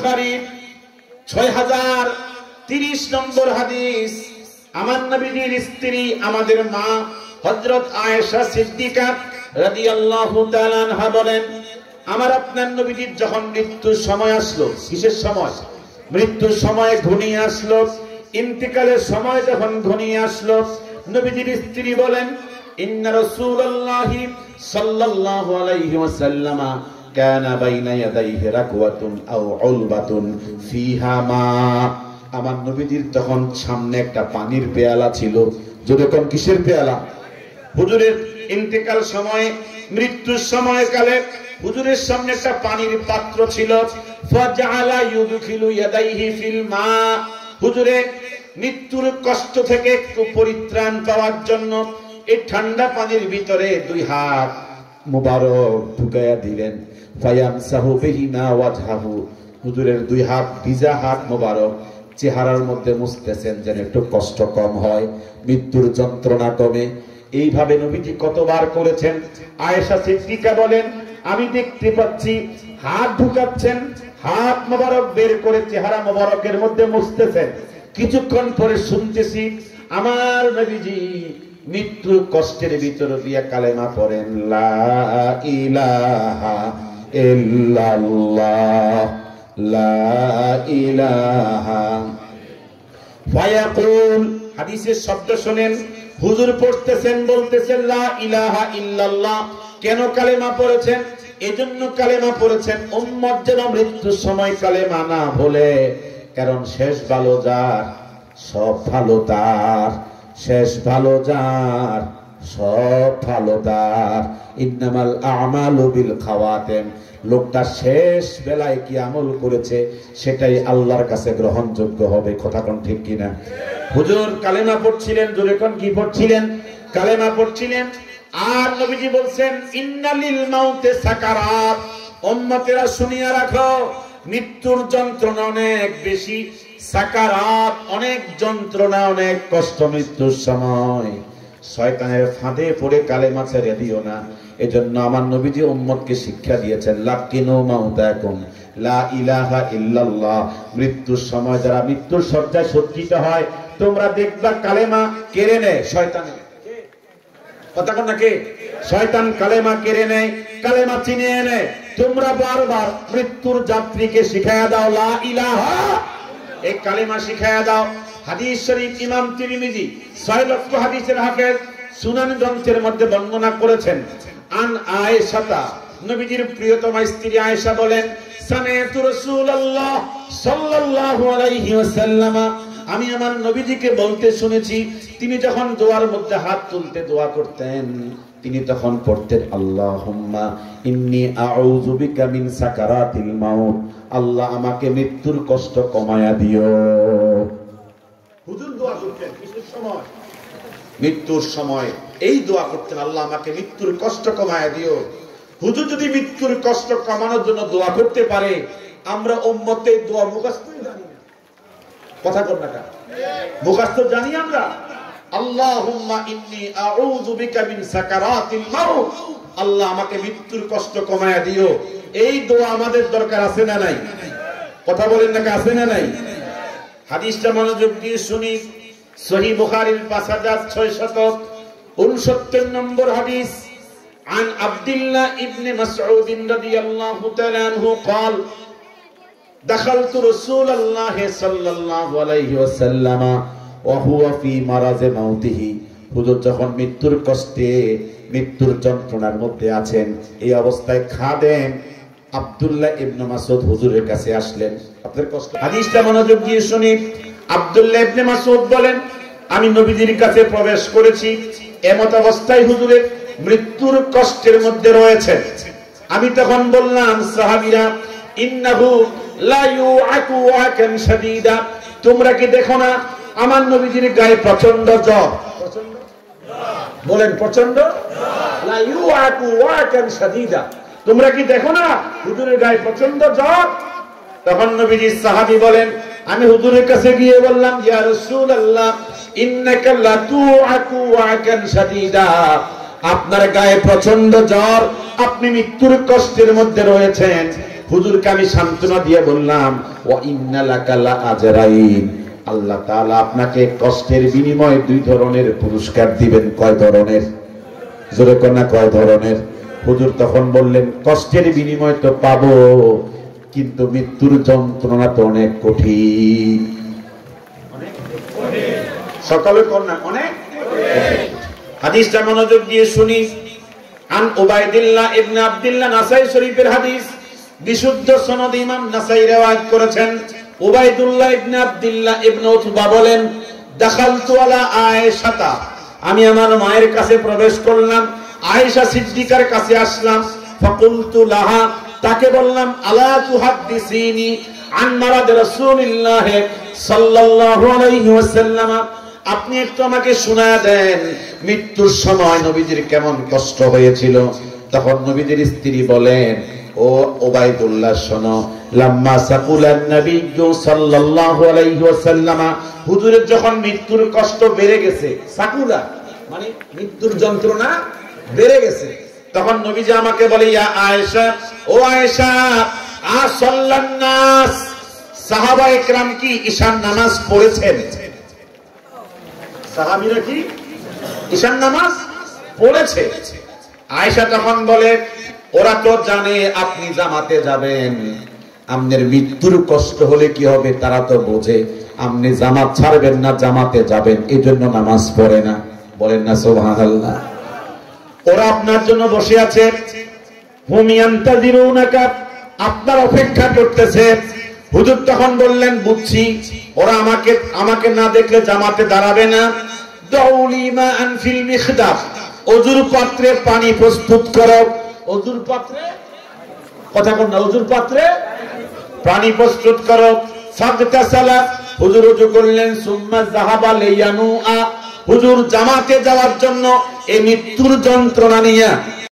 বুখারী 6030 নম্বর হাদিস। আমার নবীজির স্ত্রী আমাদের মা হযরত আয়েশা সিদ্দিকা রাদিয়াল্লাহু তাআলা আনহা বলেন, আমার আপনার নবীজির যখন মৃত্যুর সময় আসলো, কিসের সময়? মৃত্যুর সময় ঘনিয়ে আসলো, ইন্তিকালের সময় যখন ঘনিয়ে আসলো, নবীজির স্ত্রী বলেন, ইন্না রাসূলুল্লাহি সাল্লাল্লাহু আলাইহি ওয়াসাল্লাম কানা বাইনা ইয়াদাইহি রাকওয়াতুন আও উলবাতুন ফিহা মা। আমার নবীজির তখন সামনে একটা পানির পেয়ালা ছিল। যেরকম কিসের পেয়ালা? হুজুরের ইন্তেকাল সময়ে, মৃত্যুর সময়কালে হুজুরের সামনে একটা পানির পাত্র ছিল। ফাজআলা ইউদখিলু ইয়াদাইহি ফিল মা। হুজুরে মৃত্যুর কষ্ট থেকে একটু পরিত্রাণ পাওয়ার জন্য এই ঠান্ডা পানির ভিতরে দুই হাত মুবারক ঢুকাইয়া দিলেন। ফায়ামসাহু বিহিমা ওয়াজহাহু। হুজুরের দুই হাত, ভিজা হাত মুবারক চেহারার মধ্যে মুছতেছেন যেন একটু কষ্ট কম হয়, মৃত্যুর যন্ত্রণা কমে। এইভাবে নবীজি কতবার করেছেন। আয়েশা সিদ্দিকা বলেন, আমি দেখতে পাচ্ছি হাত ঢুকাচ্ছেন, হাত মোবারক বের করে চেহারা মোবারকের মধ্যে মুছতেছেন। কিছুক্ষণ পরে শুনতেছি আমার নবীজি মৃত্যুর কষ্টের ভিতর দিয়ে কালেমা পড়েন, লা ইলাহা ইল্লাল্লাহ লা ইলাহা। ফায়াকুল, হাদিসের শব্দ শুনেন, হুজুর পড়তেছেন, বলতেছেন লা ইলাহা ইল্লাল্লাহ। কেন কালেমা পড়েছেন? এজন্য কালেমা পড়েছেন উম্মত যেন মৃত্যুর সময় কালেমা না ভুলে। কারণ শেষ ভালো যার, সব ভালো তার। শেষ ভালো যার, সব ভালো তার। ইন্নামাল আমালু বিল খাওয়াতিম। লোকটা শেষ বেলায় কি আমল করেছে সেটাই আল্লাহর কাছে গ্রহণযোগ্য হবে। কথা কোন ঠিক কিনা? হুজুর কালেমা পড়ছিলেন, জোরে কোন কি পড়ছিলেন? কালেমা পড়ছিলেন। আর নবীজি বলছেন, ইন্নালিল মাউতে সাকারাত। উম্মতেরা শুনিয়া রাখো, মৃত্যুর যন্ত্রণা অনেক বেশি। সাকারাত, অনেক যন্ত্রণা, অনেক কষ্ট মৃত্যুর সময়। শয়তানের ফাঁদে পড়ে কালেমা ছেড়ে দিও না। এজন্য আমার নবীজি উম্মতকে শিক্ষা দিয়েছেন, লাকিনু মাউতাকুম লা ইলাহা ইল্লাল্লাহ। মৃত্যুর সময় যারা মৃত্যুর শয্যায় সজ্জিত হয়, তোমরা দেখবা কালেমা কেড়ে নেয় শয়তানে। কথা কোন নাকি? শয়তান কালেমা কেড়ে নেয়, কালেমা চিনিয়ে নেয়। তোমরা বারবার মৃত্যুর যাত্রীকে শিখায়া দাও লা ইলাহা, এই কালেমা শিখায়া দাও। হাদিস শরীফ ইমাম তিরমিজি 6 লক্ষ হাদিসের হাফেজ সুনান গ্রন্থের মধ্যে বর্ণনা করেছেন। আন আয়েশা, নবীজির প্রিয়তমা স্ত্রী আয়েশা বলেন, সামি'তু রাসূলুল্লাহ সাল্লাল্লাহু আলাইহি ওয়াসাল্লাম, আমি আমার নবীজিকে বলতে শুনেছি, তিনি যখন দোয়ার মধ্যে হাত তুলতে দোয়া করতেন, তিনি তখন পড়তেন, আল্লাহুম্মা ইন্নী আউযু বিকা মিন সাকারাতিল মাউত। আল্লাহ আমাকে মৃত্যুর কষ্ট কমায়া দিও। হুজুর দোয়া করতেন কিসের সময়? মৃত্যুর সময় এই দোয়া করতেন, আল্লাহ আমাকে মৃত্যুর কষ্ট কমায়া দিও। হুজুর যদি মৃত্যুর কষ্ট কমানোর জন্য দোয়া করতে পারে, আমরা উম্মতে দোয়া মুখস্থই জানি না। কথা কোন না? মুখস্থ জানি আমরা। আল্লাহুম্মা ইন্নী আউযু বিকা মিন সাকারাতিল মাউত। আল্লাহ আমাকে মৃত্যুর কষ্ট কমায়া দিও। এই দোয়া আমাদের দরকার আছে না নাই? কথা বলেন না, আছে না নাই? হাদিসটা মনোযোগ দিয়ে শুনি। সহিহ বুখারীর 5669 নম্বর হাদিস। عن عبد الله ابن مسعود رضي الله تعالى عنه قال دخلت رسول الله صلى الله عليه وسلم وهو في مرض موته। হুজুর যখন মৃত্যুর কষ্টে, মৃত্যুর যন্ত্রণার মধ্যে আছেন, এই অবস্থায় খাদেম আব্দুল্লাহ ইবনে মাসউদ হুজুরের কাছে আসলেন। আপনাদের কষ্ট, হাদিসটা মনোযোগ দিয়ে শুনি। আব্দুল্লাহ ইবনে মাসউদ বলেন, আমি নবীজির কাছে প্রবেশ করেছি, এমত অবস্থায় হুজুরের মৃত্যুর কষ্টের মধ্যে রয়েছে। আমি তখন বললাম, সাহাবীরা, ইন্নাহু লা ইউআকু ওয়াকান শাদীদা। তোমরা কি দেখো না আমার নবীজির গায়ে প্রচন্ড জ্বর? প্রচন্ড বলেন, প্রচন্ড লা ইউআকু ওয়াকান শাদীদা। তোমরা কি দেখো না হুজুরের গায়ে প্রচন্ড জ্বর? তখন নবীজি সাহাবী বলেন, আমি হুজুরের কাছে গিয়ে বললাম, ইয়া রাসূলুল্লাহ ইন্নাকা লা তুআকু ওয়াকান শাদীদা। আপনার গায়ে প্রচন্ড জ্বর, আপনি মৃত্যুর কষ্টের মধ্যে রয়েছেন। হুজুরকে আমি সান্ত্বনা দিয়ে বললাম, ওয়া ইন্না লাকা লা আজরাইন, আল্লাহ তাআলা আপনাকে কষ্টের বিনিময়ে 2 ধরনের পুরস্কার দিবেন। কয় ধরনের? জোরে কোন কয় ধরনের? হুজুর তখন বললেন, কষ্টের বিনিময় তো পাবো, কিন্তু মৃত্যুর যন্ত্রণা তো অনেক কঠিন। সকালে কন্যা অনেক হাদিসটা মনোযোগ দিয়ে শুনি। আন উবাইদুল্লাহ ইবনে আব্দুল্লাহ, নাসাই শরীফের হাদিস, বিশুদ্ধ সনদ ইমাম নাসাই riwayat করেছেন। উবাইদুল্লাহ ইবনে আব্দুল্লাহ ইবনে উতবা বলেন, দাখালতু আলা আয়েশা, আমি আমার মায়ের কাছে প্রবেশ করলাম, আয়েশা সিদ্দিকার কাছে আসলাম। ফাকুলতু লাহা, তাকে বললাম, আলা তুহাদ্দিসিনি আন মারাদ রাসূলিল্লাহ সাল্লাল্লাহু আলাইহি ওয়াসাল্লাম, আপনি একটু আমাকে শোনায়া দেন মৃত্যুর সময় নবীজির কেমন কষ্ট হয়েছিল। তখন নবীজির স্ত্রী বলেন, ও উবাইদুল্লাহ শোনো, লাম্মা সাকুলান নবী সাল্লাল্লাহু আলাইহি ওয়াসাল্লাম, হুজুরের যখন মৃত্যুর কষ্ট বেড়ে গেছে, সাকুলা মানে মৃত্যুর যন্ত্রণা বেড়ে গেছে, তখন নবীজি আমাকে বলে, ইয়া আয়েশা, ও আয়েশা, আসাল্লান নাস, সাহাবায়ে কেরাম কি ঈশার নামাজ পড়েছেন? সাহাবীরা কি ঈশার নামাজ পড়েছে? আয়েশা তখন বলে, ওরা তো জানে আপনি জামাতে যাবেন, আপনার মৃত্যুর কষ্ট হলে কি হবে তারা তো বোঝে, আপনি জামাত ছাড়বেন না, জামাতে যাবেন, এই জন্য নামাজ পড়ে না। বলেন না সুবহানাল্লাহ। ওরা আপনার জন্য বসে আছে, হুম ইয়ান্তাযিরুনাকা, আপনার অপেক্ষা করতেছে। হুজুর তখন বললেন, বুঝছি, ওরা আমাকে না দেখলে জামাতে দাঁড়াবে না। দাউলি মা আন ফিল মিখদাফ, ওযুর পাত্রে পানি প্রস্তুত করো। ওযুর পাত্রে, কথা কোন না, ওযুর পাত্রে পানি প্রস্তুত করো। ফাগতাসালা, হুজুর ওযু করলেন। সুম্মা যাহাবা লিয়ানুআ, হুজুর জামাতে যাওয়ার জন্য এই মৃত্যুর যন্ত্রণা নিয়ে